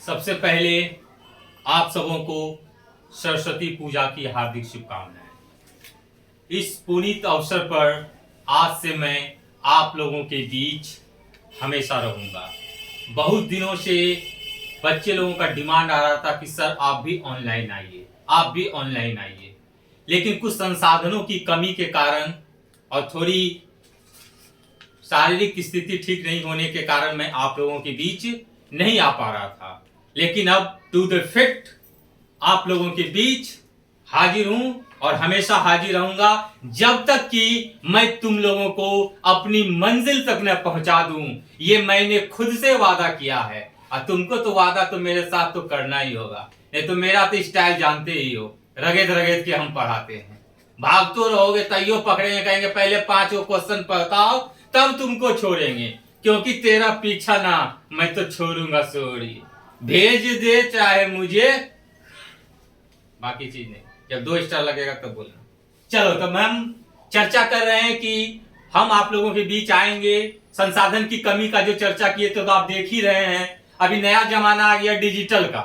सबसे पहले आप सबों को सरस्वती पूजा की हार्दिक शुभकामनाएं। इस पुनीत अवसर पर आज से मैं आप लोगों के बीच हमेशा रहूंगा। बहुत दिनों से बच्चे लोगों का डिमांड आ रहा था कि सर आप भी ऑनलाइन आइए, आप भी ऑनलाइन आइए, लेकिन कुछ संसाधनों की कमी के कारण और थोड़ी शारीरिक स्थिति ठीक नहीं होने के कारण मैं आप लोगों के बीच नहीं आ पा रहा था। लेकिन अब टू द फैक्ट आप लोगों के बीच हाजिर हूं और हमेशा हाजिर रहूंगा जब तक कि मैं तुम लोगों को अपनी मंजिल तक न पहुंचा दूं। ये मैंने खुद से वादा किया है और तुमको तो वादा तो मेरे साथ तो करना ही होगा, नहीं तो मेरा तो स्टाइल जानते ही हो, रगेद रगेद के हम पढ़ाते हैं। भाग तो रहोगे तैयो पकड़ेंगे, कहेंगे पहले 5 क्वेश्चन बताओ तब तुमको छोड़ेंगे, क्योंकि तेरा पीछा ना मैं तो छोड़ूंगा सोरी। भेज दे चाहे मुझे, बाकी चीज नहीं, जब 2 स्टार लगेगा तब बोलना। चलो तो हम चर्चा कर रहे हैं कि हम आप लोगों के बीच आएंगे। संसाधन की कमी का जो चर्चा किए तो आप देख ही रहे हैं। अभी नया जमाना आ गया डिजिटल का,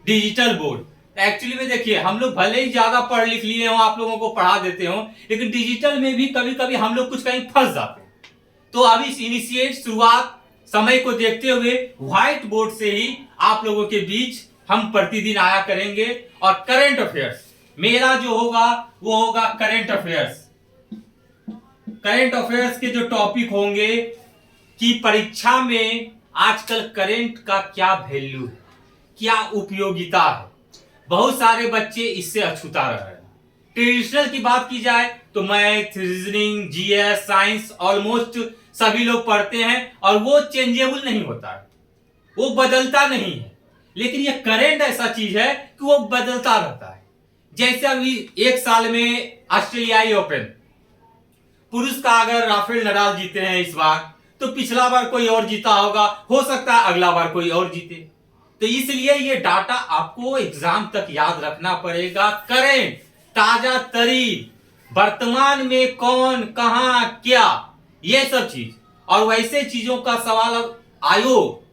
डिजिटल बोर्ड। एक्चुअली में देखिए, हम लोग भले ही ज्यादा पढ़ लिख लिए हो, आप लोगों को पढ़ा देते हो, लेकिन डिजिटल में भी कभी कभी हम लोग कुछ कहीं फंस जाते हैं। तो अभी इनिशिएट शुरुआत समय को देखते हुए व्हाइट बोर्ड से ही आप लोगों के बीच हम प्रतिदिन आया करेंगे। और करंट अफेयर्स मेरा जो होगा वो होगा करंट अफेयर्स। करंट अफेयर्स के जो टॉपिक होंगे कि परीक्षा में आजकल करंट का क्या वैल्यू है, क्या उपयोगिता है। बहुत सारे बच्चे इससे अछूता रहे हैं। ट्रेडिशनल की बात की जाए तो math, reasoning, GS, science almost सभी लोग पढ़ते हैं और वो चेंजेबल नहीं होता है, वो बदलता नहीं है। लेकिन ये करंट ऐसा चीज है कि वो बदलता रहता है। जैसे अभी एक साल में ऑस्ट्रेलियाई ओपन पुरुष का अगर राफेल नडाल जीते हैं इस बार, तो पिछला बार कोई और जीता होगा, हो सकता है अगला बार कोई और जीते। तो इसलिए ये डाटा आपको एग्जाम तक याद रखना पड़ेगा। करंट, ताजा तरीन, वर्तमान में कौन कहां क्या, ये सब चीज। और वैसे चीजों का सवाल अब आयोग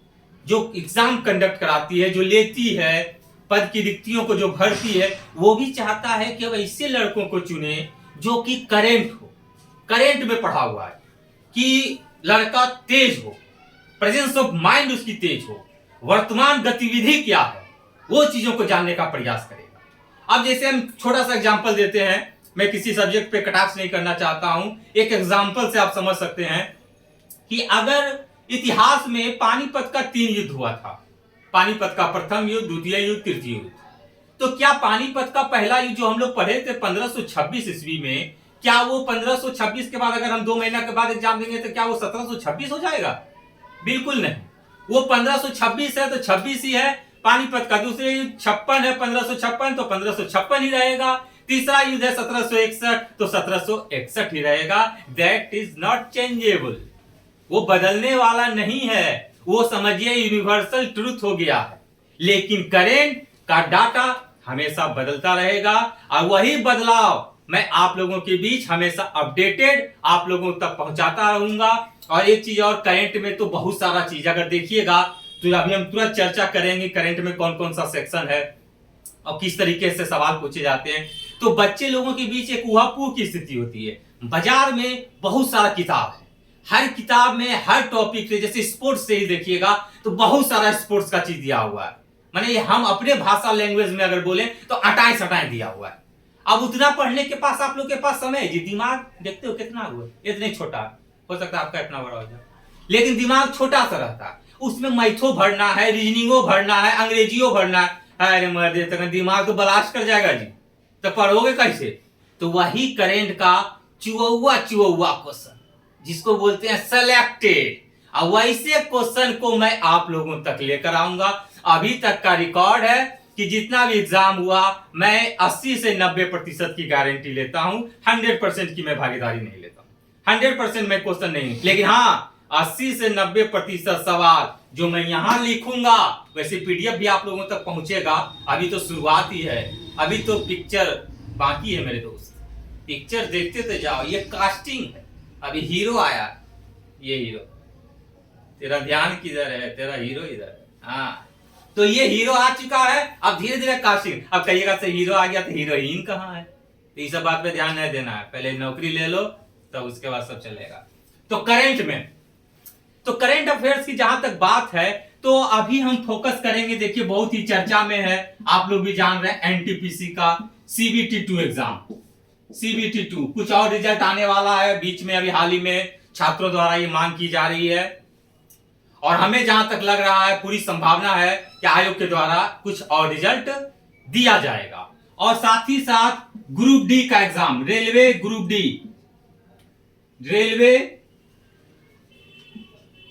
जो एग्जाम कंडक्ट कराती है, जो लेती है, पद की रिक्तियों को जो भरती है, वो भी चाहता है कि अब ऐसे लड़कों को चुने जो कि करंट हो, करंट में पढ़ा हुआ है, कि लड़का तेज हो, प्रेजेंस ऑफ माइंड उसकी तेज हो, वर्तमान गतिविधि क्या है, वो चीजों को जानने का प्रयास करेगा। अब जैसे हम छोटा सा एग्जांपल देते हैं, मैं किसी सब्जेक्ट पे कटाक्ष नहीं करना चाहता हूं, एक एग्जांपल से आप समझ सकते हैं कि अगर इतिहास में पानीपत का 3 युद्ध हुआ था, पानीपत का प्रथम युद्ध, द्वितीय युद्ध, तृतीय युद्ध, तो क्या पानीपत का पहला युद्ध जो हम लोग पढ़े थे 1526 ईस्वी में, क्या वो 1526 के बाद अगर हम 2 महीना के बाद एग्जाम देंगे तो क्या वो 1726 हो जाएगा? बिल्कुल नहीं। वो 1526 है तो 26 ही है। पानीपत का दूसरे युद्ध 56 है, 1556 तो 1556 ही रहेगा। तीसरा युद्ध है 1761 तो 1761 ही रहेगा। दैट इज नॉट चेंजेबल, वो बदलने वाला नहीं है, वो समझिए यूनिवर्सल ट्रूथ हो गया है। लेकिन करंट का डाटा हमेशा बदलता रहेगा और वही बदलाव मैं आप लोगों के बीच हमेशा अपडेटेड आप लोगों तक पहुंचाता रहूंगा। और एक चीज और, करंट में तो बहुत सारा चीज अगर देखिएगा तो अभी हम तुरंत चर्चा करेंगे करंट में कौन कौन सा सेक्शन है और किस तरीके से सवाल पूछे जाते हैं। तो बच्चे लोगों के बीच एक उहापोह की स्थिति होती है। बाजार में बहुत सारा किताब है, हर किताब में हर टॉपिक से, जैसे स्पोर्ट्स से ही देखिएगा तो बहुत सारा स्पोर्ट्स का चीज दिया हुआ है। माने हम अपने भाषा लैंग्वेज में अगर बोले तो अटाए सटाए दिया हुआ है। अब उतना पढ़ने के पास आप लोग के पास समय है जी? दिमाग देखते हो कितना हुआ, इतने छोटा, हो सकता है आपका इतना बड़ा हो जाए, लेकिन दिमाग छोटा सा रहता है। उसमें मैथो भरना है, रीजनिंगो भरना है, अंग्रेजियो भरना है। अरे मर्दे तक दिमाग तो ब्लास्ट कर जाएगा जी, तो पढ़ोगे कैसे? तो वही करंट का चुआ क्वेश्चन जिसको बोलते हैं सेलेक्टेड, और वैसे क्वेश्चन को मैं आप लोगों तक लेकर आऊंगा। अभी तक का रिकॉर्ड है कि जितना भी एग्जाम हुआ मैं 80 से 90% की गारंटी लेता हूं, 100% की मैं भागीदारी नहीं लेता हूं। 100% मैं क्वेश्चन नहीं, लेकिन हाँ 80 से 90% सवाल जो मैं यहां लिखूंगा वैसे पीडीएफ भी आप लोगों तक पहुंचेगा। अभी तो शुरुआत ही है, अभी तो पिक्चर बाकी है मेरे दोस्त, पिक्चर देखते तो जाओ। ये कास्टिंग है, अभी हीरो आया, ये हीरो, तेरा ध्यान किधर है? तेरा हीरो इधर है। हाँ, तो ये हीरो आ चुका है, अब धीरे धीरे कास्टिंग। अब कहिएगा से हीरो आ गया तो हीरोइन कहाँ है, तो ये सब बात पे ध्यान नहीं देना है, पहले नौकरी ले लो तब उसके बाद सब चलेगा। तो करंट अफेयर्स की जहां तक बात है, तो अभी हम फोकस करेंगे, देखिए बहुत ही चर्चा में है, आप लोग भी जान रहे हैं, एनटीपीसी का CBT2 एग्जाम। CBT2 कुछ और रिजल्ट आने वाला है बीच में, अभी हाल ही में छात्रों द्वारा ये मांग की जा रही है, और हमें जहां तक लग रहा है पूरी संभावना है कि आयोग के द्वारा कुछ और रिजल्ट दिया जाएगा। और साथ ही साथ ग्रुप डी का एग्जाम, रेलवे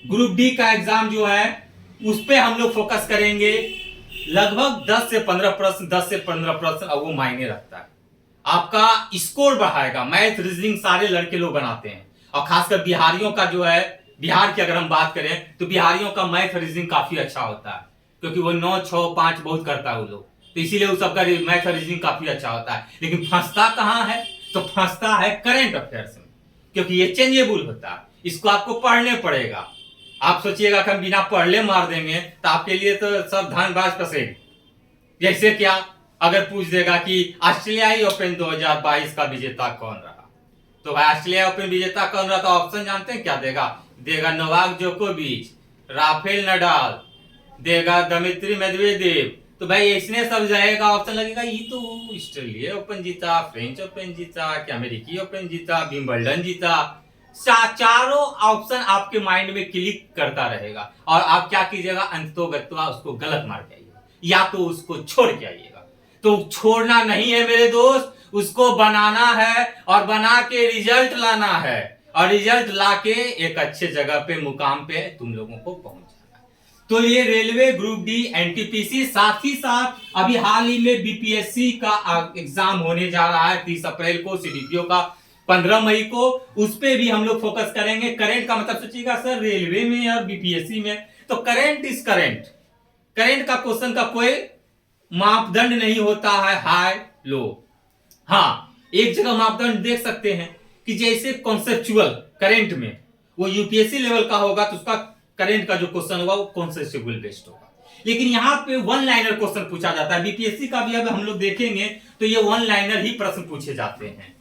ग्रुप डी का एग्जाम जो है उस पे हम लोग फोकस करेंगे। लगभग 10 से 15 प्रश्न, अब वो मायने रखता है, आपका स्कोर बढ़ाएगा। मैथ रीजनिंग सारे लड़के लोग बनाते हैं, और खासकर बिहारियों का जो है, बिहार की अगर हम बात करें तो बिहारियों का मैथ रीजनिंग काफी अच्छा होता है, क्योंकि वो 9, 6, 5 बहुत करता है वो लोग, तो इसीलिए उस सबका मैथ रीजनिंग काफी अच्छा होता है। लेकिन फंसता कहां है, तो फंसता है करंट अफेयर्स में, क्योंकि ये चेंजेबल होता है, इसको आपको पढ़ने पड़ेगा। आप सोचिएगा कि हम बिना पढ़ले मार देंगे तो आपके लिए तो सब धानबाज फंसेगी। जैसे क्या, अगर पूछ देगा कि ऑस्ट्रेलियाई ओपन 2022 का विजेता कौन रहा, तो भाई ऑस्ट्रेलिया ओपन विजेता कौन रहा, तो ऑप्शन जानते हैं क्या देगा नोवाक जोकोविच, राफेल नडाल, देगा दिमित्री मेदवेदेव। तो भाई इसने सब जाएगा, ऑप्शन लगेगा ये तो ऑस्ट्रेलिया ओपन जीता, फ्रेंच ओपन जीता, क्या अमेरिकी ओपन जीता, विंबलडन जीता। चारों ऑप्शन आपके माइंड में क्लिक करता रहेगा, और आप क्या कीजिएगा, अंततोगत्वा उसको गलत मार जाइएगा, या तो उसको छोड़ के आइएगा। तो छोड़ना नहीं है मेरे दोस्त, उसको बनाना है, और बना के रिजल्ट लाना है, और रिजल्ट लाके एक अच्छे जगह पे, मुकाम पे तुम लोगों को पहुंचाना है। तो ये रेलवे, ग्रुप डी, एनटीपीसी, साथ ही साथ अभी हाल ही में बीपीएससी का एग्जाम होने जा रहा है 30 अप्रैल को, सीडीपीओ का 15 मई को, उस पे भी हम लोग फोकस करेंगे। करंट का मतलब सोचिएगा सर रेलवे में और बीपीएससी में, तो करंट इज करंट। करंट का क्वेश्चन का कोई मापदंड नहीं होता है हाई लो। हाँ, एक जगह मापदंड देख सकते हैं कि जैसे कॉन्सेप्चुअल करंट में वो यूपीएससी लेवल का होगा, तो उसका करंट का जो क्वेश्चन होगा वो कॉन्सेप्चुअल बेस्ड होगा। लेकिन यहां पे वन लाइनर क्वेश्चन पूछा जाता है, बीपीएससी का भी अब हम लोग देखेंगे तो ये वन लाइनर ही प्रश्न पूछे जाते हैं।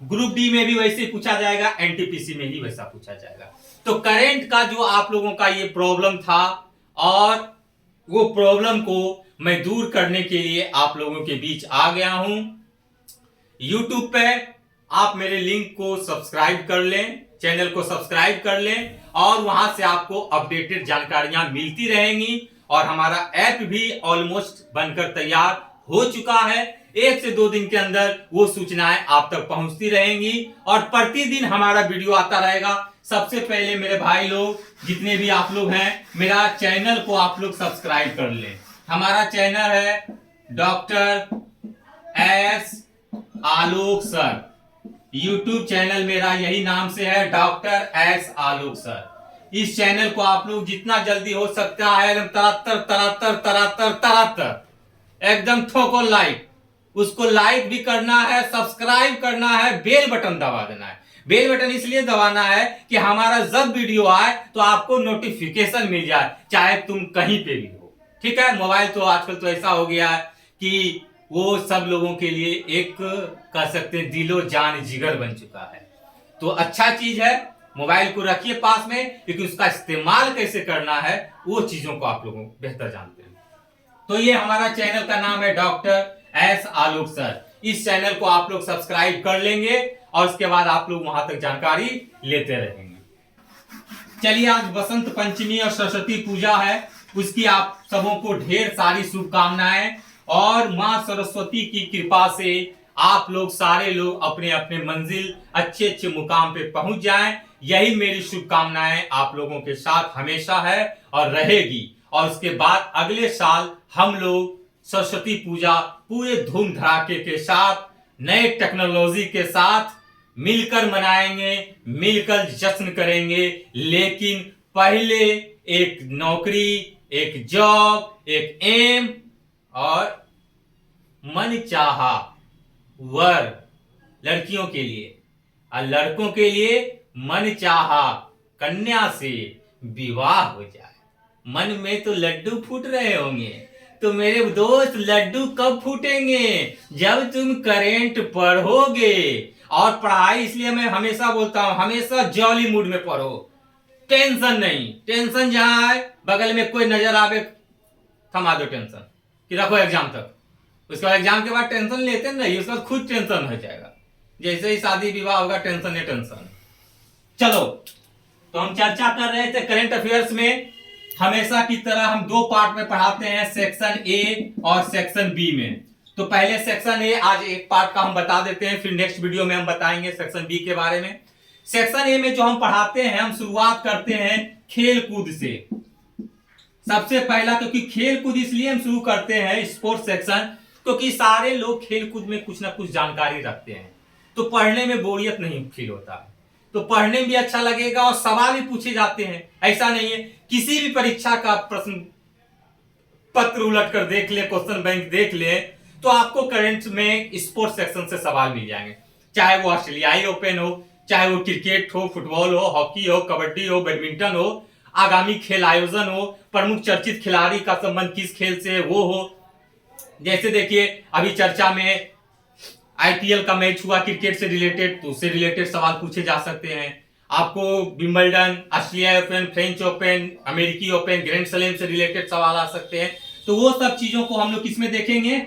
ग्रुप डी में भी वैसे पूछा जाएगा, एनटीपीसी में ही वैसा पूछा जाएगा। तो करंट का जो आप लोगों का ये प्रॉब्लम था, और वो प्रॉब्लम को मैं दूर करने के लिए आप लोगों के बीच आ गया हूं। यूट्यूब पे आप मेरे लिंक को सब्सक्राइब कर लें, चैनल को सब्सक्राइब कर लें, और वहां से आपको अपडेटेड जानकारियां मिलती रहेंगी। और हमारा ऐप भी ऑलमोस्ट बनकर तैयार हो चुका है, 1 से 2 दिन के अंदर वो सूचनाएं आप तक पहुंचती रहेंगी, और प्रतिदिन हमारा वीडियो आता रहेगा। सबसे पहले मेरे भाई लोग, जितने भी आप लोग हैं, मेरा चैनल को आप लोग सब्सक्राइब कर लें। हमारा चैनल है डॉक्टर एस आलोक सर, यूट्यूब चैनल मेरा यही नाम से है, डॉक्टर एस आलोक सर। इस चैनल को आप लोग जितना जल्दी हो सकता है तरतर एकदम ठोको लाइक, उसको लाइक भी करना है, सब्सक्राइब करना है, बेल बटन दबा देना है। बेल बटन इसलिए दबाना है कि हमारा जब वीडियो आए तो आपको नोटिफिकेशन मिल जाए, चाहे तुम कहीं पे भी हो। ठीक है, मोबाइल तो आजकल तो ऐसा हो गया है कि वो सब लोगों के लिए एक कह सकते हैं दिलो जान जिगर बन चुका है। तो अच्छा चीज है, मोबाइल को रखिए पास में, लेकिन उसका इस्तेमाल कैसे करना है वो चीजों को आप लोगों बेहतर जानते हैं। तो ये हमारा चैनल का नाम है डॉक्टर एस आलोक सर। इस चैनल को आप लोग सब्सक्राइब कर लेंगे, और उसके बाद आप लोग वहां तक जानकारी लेते रहेंगे। चलिए, आज बसंत पंचमी और सरस्वती पूजा है, उसकी आप सबों को ढेर सारी शुभकामनाएं, और मां सरस्वती की कृपा से आप लोग सारे लोग अपने अपने मंजिल अच्छे अच्छे मुकाम पे पहुंच जाएं। यही मेरी शुभकामनाएं आप लोगों के साथ हमेशा है और रहेगी। और उसके बाद अगले साल हम लोग सरस्वती पूजा पूरे धूम धड़ाके के साथ, नए टेक्नोलॉजी के साथ मिलकर मनाएंगे, मिलकर जश्न करेंगे। लेकिन पहले एक नौकरी, एक जॉब, एक एम और मन चाहा वर लड़कियों के लिए, और लड़कों के लिए मन चाहा कन्या से विवाह हो जाए। मन में तो लड्डू फूट रहे होंगे। तो मेरे दोस्त लड्डू कब फूटेंगे? जब तुम करेंट पढ़ोगे। और पढ़ाई इसलिए मैं हमेशा बोलता हूं, हमेशा जॉली मूड में पढ़ो, टेंशन नहीं। टेंशन जहां आए बगल में कोई नजर आवे, थमा दो टेंशन कि रखो एग्जाम तक। उसके बाद एग्जाम के बाद टेंशन लेते नहीं, उसके बाद खुद टेंशन हो जाएगा। जैसे ही शादी विवाह होगा टेंशन ही टेंशन। चलो, तो हम चर्चा कर रहे थे करंट अफेयर्स में। हमेशा की तरह हम दो पार्ट में पढ़ाते हैं, सेक्शन ए और सेक्शन बी में। तो पहले सेक्शन ए आज एक पार्ट का हम बता देते हैं, फिर नेक्स्ट वीडियो में हम बताएंगे सेक्शन बी के बारे में। सेक्शन ए में जो हम पढ़ाते हैं, हम शुरुआत करते हैं खेल कूद से। सबसे पहला, क्योंकि खेल कूद इसलिए हम शुरू करते हैं स्पोर्ट्स सेक्शन, क्योंकि सारे लोग खेल कूद में कुछ ना कुछ जानकारी रखते हैं, तो पढ़ने में बोरियत नहीं फील होता, तो पढ़ने में भी अच्छा लगेगा और सवाल भी पूछे जाते हैं। ऐसा नहीं है, किसी भी परीक्षा का प्रश्न पत्र उलट कर देख ले, क्वेश्चन बैंक देख ले, तो आपको करंट में स्पोर्ट्स सेक्शन से सवाल मिल जाएंगे। चाहे वो ऑस्ट्रेलियाई ओपन हो, चाहे वो क्रिकेट हो, फुटबॉल हो, हॉकी हो, कबड्डी हो, बैडमिंटन हो, आगामी खेल आयोजन हो, प्रमुख चर्चित खिलाड़ी का संबंध किस खेल से वो हो। जैसे देखिए अभी चर्चा में आईपीएल का मैच हुआ क्रिकेट से रिलेटेड, तो उससे रिलेटेड सवाल पूछे जा सकते हैं। आपको Wimbledon, Australia open, French open, अमेरिकी ओपन, ग्रैंड स्लैम से रिलेटेड सवाल आ सकते हैं। तो वो सब चीजों को हम लोग किस में देखेंगे?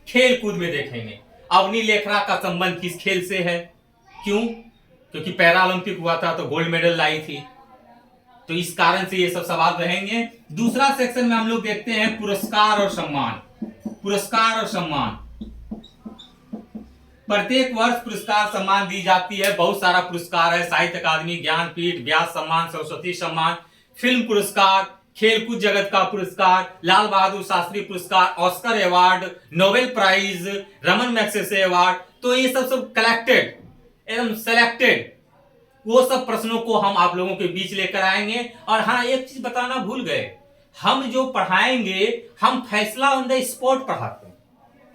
खेल कूद में देखेंगे। अवनी लेखरा का संबंध किस खेल से है? क्यों? क्योंकि पैरा ओलंपिक हुआ था तो गोल्ड मेडल लाई थी, तो इस कारण से ये सब सवाल रहेंगे। दूसरा सेक्शन में हम लोग देखते हैं पुरस्कार और सम्मान। पुरस्कार और सम्मान, प्रत्येक वर्ष पुरस्कार सम्मान दी जाती है। बहुत सारा पुरस्कार है, साहित्य अकादमी, ज्ञानपीठ, व्यास सम्मान, सरस्वती सम्मान, फिल्म पुरस्कार, खेलकूद जगत का पुरस्कार, लाल बहादुर शास्त्री पुरस्कार, Oscar award, Nobel prize, Raman Magsaysay award. तो ये सब कलेक्टेड, एकदम सेलेक्टेड वो सब प्रश्नों को हम आप लोगों के बीच लेकर आएंगे। और हाँ, एक चीज बताना भूल गए, हम जो पढ़ाएंगे हम फैसला ऑन द स्पॉट पढ़ाते हैं।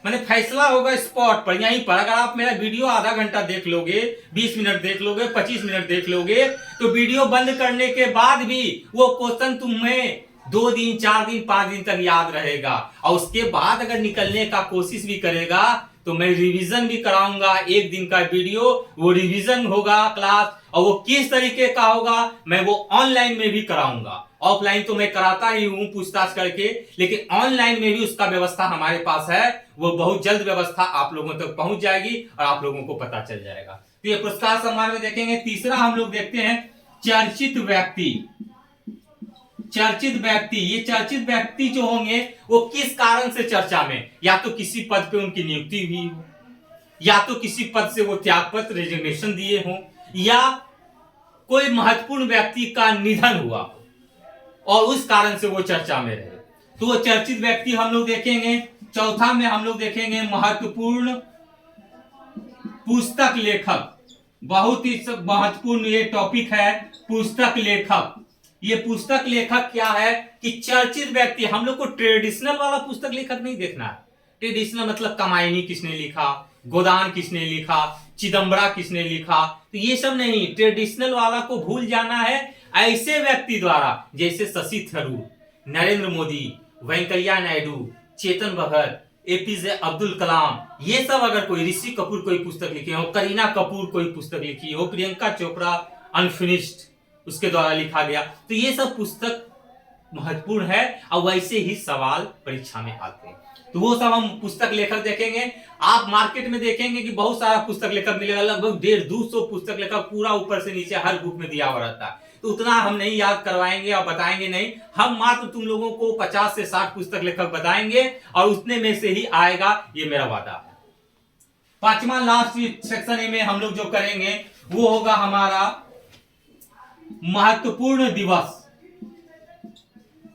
मैंने फैसला होगा स्पॉट पर, यहीं पर। अगर आप मेरा वीडियो आधा घंटा देख लोगे, 20 मिनट देख लोगे, 25 मिनट देख लोगे, तो वीडियो बंद करने के बाद भी वो क्वेश्चन तुम्हें 2 दिन, 4 दिन, 5 दिन तक याद रहेगा। और उसके बाद अगर निकलने का कोशिश भी करेगा तो मैं रिवीजन भी कराऊंगा। 1 दिन का वीडियो, वो रिवीजन होगा क्लास, और वो किस तरीके का होगा मैं वो ऑनलाइन में भी कराऊंगा। ऑफलाइन तो मैं कराता ही हूं पूछताछ करके, लेकिन ऑनलाइन में भी उसका व्यवस्था हमारे पास है। वो बहुत जल्द व्यवस्था आप लोगों तक पहुंच जाएगी और आप लोगों को पता चल जाएगा। तो ये पुरस्कार सम्मान में देखेंगे। तीसरा हम लोग देखते हैं चर्चित व्यक्ति। चर्चित व्यक्ति, ये चर्चित व्यक्ति जो होंगे वो किस कारण से चर्चा में, या तो किसी पद पे उनकी नियुक्ति हुई हो, या तो किसी पद से वो त्यागपत्र रेजिग्नेशन दिए हो, या कोई महत्वपूर्ण व्यक्ति का निधन हुआ और उस कारण से वो चर्चा में रहे, तो वो चर्चित व्यक्ति हम लोग देखेंगे। चौथा में हम लोग देखेंगे महत्वपूर्ण पुस्तक लेखक। बहुत ही महत्वपूर्ण ये टॉपिक है, पुस्तक लेखक। ये पुस्तक लेखक क्या है कि चर्चित व्यक्ति, हम लोग को ट्रेडिशनल वाला पुस्तक लेखक नहीं देखना है। ट्रेडिशनल मतलब कमायनी किसने लिखा, गोदान किसने लिखा, चिदम्बरा किसने लिखा, तो ये सब नहीं। ट्रेडिशनल वाला को भूल जाना है। ऐसे व्यक्ति द्वारा, जैसे शशि थरूर, नरेंद्र मोदी, वेंकैया नायडू, चेतन भगत, एपीजे अब्दुल कलाम, ये सब अगर कोई, ऋषि कपूर कोई पुस्तक लिखे हो, करीना कपूर कोई पुस्तक लिखी हो, प्रियंका चोपड़ा अनफिनिश्ड उसके द्वारा लिखा गया, तो ये सब पुस्तक महत्वपूर्ण है और वैसे ही सवाल परीक्षा में आते हैं। तो वो सब हम पुस्तक लेखक देखेंगे। आप मार्केट में देखेंगे कि बहुत सारा पुस्तक लेखक मिलेगा, लगभग 150-200 पुस्तक लेखक पूरा ऊपर से नीचे हर बुक में दिया हुआ रहता है। तो उतना हम नहीं याद करवाएंगे और बताएंगे नहीं, हम मात्र तुम लोगों को 50 से 60 पुस्तक लेखक बताएंगे और उतने में से ही आएगा, ये मेरा वादा है। पांचवा लास्ट सेक्शन में हम लोग जो करेंगे वो होगा हमारा महत्वपूर्ण दिवस।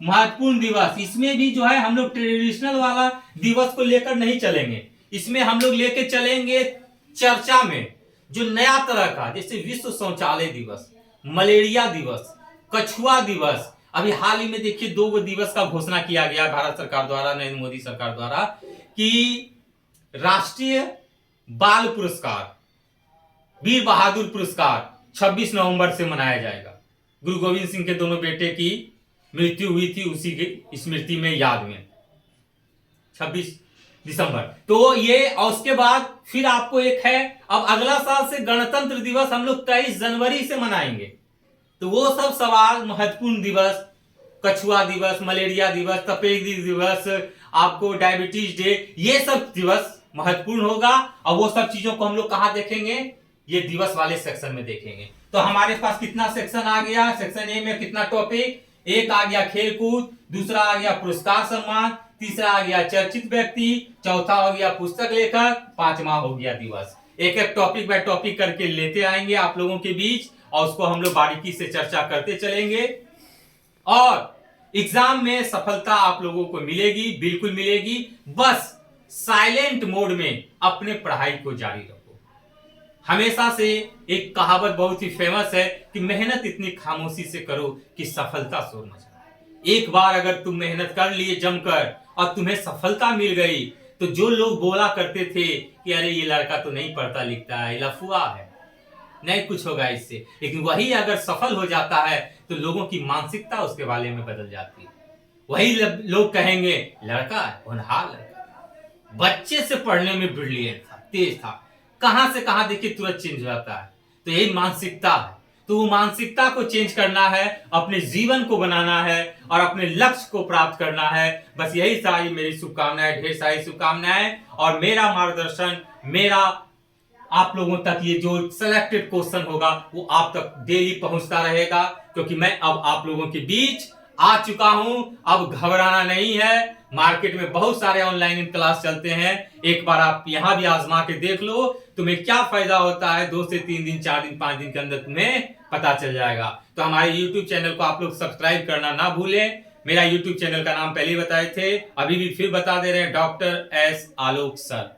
महत्वपूर्ण दिवस, इसमें भी जो है हम लोग ट्रेडिशनल वाला दिवस को लेकर नहीं चलेंगे। इसमें हम लोग लेके चलेंगे चर्चा में जो नया तरह का, जैसे विश्व शौचालय दिवस, मलेरिया दिवस, कछुआ दिवस। अभी हाल ही में देखिए 2 दिवस का घोषणा किया गया भारत सरकार द्वारा, नरेंद्र मोदी सरकार द्वारा, कि राष्ट्रीय बाल पुरस्कार, वीर बहादुर पुरस्कार 26 नवंबर से मनाया जाएगा। गुरु गोविंद सिंह के दोनों बेटे की मृत्यु हुई थी उसी की स्मृति में, याद में, 26 दिसंबर। तो ये, और उसके बाद फिर आपको एक है, अब अगला साल से गणतंत्र दिवस हम लोग 23 जनवरी से मनाएंगे। तो वो सब सवाल, महत्वपूर्ण दिवस, कछुआ दिवस, मलेरिया दिवस, तपेदिक दिवस, आपको डायबिटीज डे, ये सब दिवस महत्वपूर्ण होगा। और वो सब चीजों को हम लोग कहां देखेंगे, ये दिवस वाले सेक्शन में देखेंगे। तो हमारे पास कितना सेक्शन आ गया, सेक्शन ए में कितना टॉपिक, एक आ गया खेलकूद, दूसरा आ गया पुरस्कार सम्मान, तीसरा आ गया चर्चित व्यक्ति, चौथा हो गया पुस्तक लेखक, पांचवा हो गया दिवस। एक एक टॉपिक बाय टॉपिक करके लेते आएंगे आप लोगों के बीच, और उसको हम लोग बारीकी से चर्चा करते चलेंगे। और एग्जाम में सफलता आप लोगों को मिलेगी, बिल्कुल मिलेगी। बस साइलेंट मोड में अपने पढ़ाई को जारी रखो। हमेशा से एक कहावत बहुत ही फेमस है कि मेहनत इतनी खामोशी से करो कि सफलता शोर मचाए। एक बार अगर तुम मेहनत कर लिए जमकर और तुम्हें सफलता मिल गई, तो जो लोग बोला करते थे कि अरे ये लड़का तो नहीं पढ़ता लिखता है, लफुआ है, नहीं कुछ होगा इससे, लेकिन वही अगर सफल हो जाता है तो लोगों की मानसिकता उसके बारे में बदल जाती है। वही लोग कहेंगे लड़का होनहार लड़का, बच्चे से पढ़ने में ब्रिलियंट था, तेज था, कहां से कहां देखिए तुरंत चेंज हो जाता है। तो यही मानसिकता है। तो वो मानसिकता को चेंज करना है, अपने जीवन को बनाना है और अपने लक्ष्य को प्राप्त करना है। बस यही सारी मेरी शुभकामनाएं, ढेर सारी शुभकामनाएं, और मेरा मार्गदर्शन, मेरा आप लोगों तक ये जो सिलेक्टेड क्वेश्चन होगा वो आप तक डेली पहुंचता रहेगा, क्योंकि मैं अब आप लोगों के बीच आ चुका हूं। अब घबराना नहीं है। मार्केट में बहुत सारे ऑनलाइन क्लास चलते हैं, एक बार आप यहां भी आजमा के देख लो, तुम्हें क्या फायदा होता है। 2 से 3 दिन, 4 दिन, 5 दिन के अंदर तुम्हें पता चल जाएगा। तो हमारे YouTube चैनल को आप लोग सब्सक्राइब करना ना भूलें। मेरा YouTube चैनल का नाम पहले ही बताए थे, अभी भी फिर बता दे रहे हैं, डॉक्टर एस आलोक सर।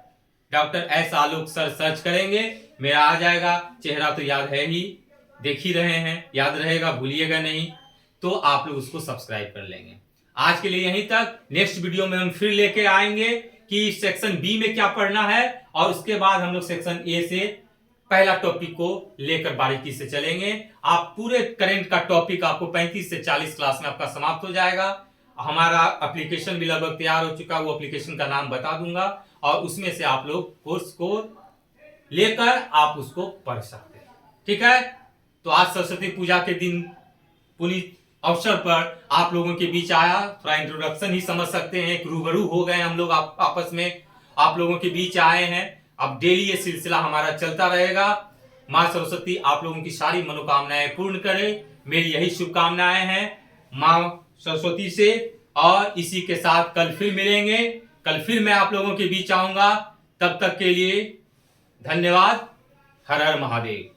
डॉक्टर एस आलोक सर सर्च करेंगे, मेरा आ जाएगा। चेहरा तो याद है ही, देख ही रहे हैं, याद रहेगा, भूलिएगा नहीं। तो आप लोग उसको सब्सक्राइब कर लेंगे। आज के लिए यहीं तक। नेक्स्ट वीडियो में हम फिर लेके आएंगे कि सेक्शन बी में क्या पढ़ना है, और उसके बाद हम लोग सेक्शन ए से पहला टॉपिक को लेकर बारीकी से चलेंगे। आप पूरे करंट का टॉपिक आपको 35 से 40 क्लास में आपका समाप्त हो जाएगा। हमारा एप्लीकेशन भी लगभग तैयार हो चुका है, वो एप्लीकेशन का नाम बता दूंगा, और उसमें से आप लोग कोर्स को लेकर आप उसको पढ़ सकते हैं। ठीक है। तो आज सरस्वती पूजा के दिन पुनीत अवसर पर आप लोगों के बीच आया, थोड़ा इंट्रोडक्शन ही समझ सकते हैं, रूबरू हो गए हम लोग आपस में, आप लोगों के बीच आए हैं। अब डेली ये सिलसिला हमारा चलता रहेगा। मां सरस्वती आप लोगों की सारी मनोकामनाएं पूर्ण करे, मेरी यही शुभकामनाएं हैं मां सरस्वती से। और इसी के साथ कल फिर मिलेंगे, कल फिर मैं आप लोगों के बीच आऊंगा। तब तक के लिए धन्यवाद। हर हर महादेव।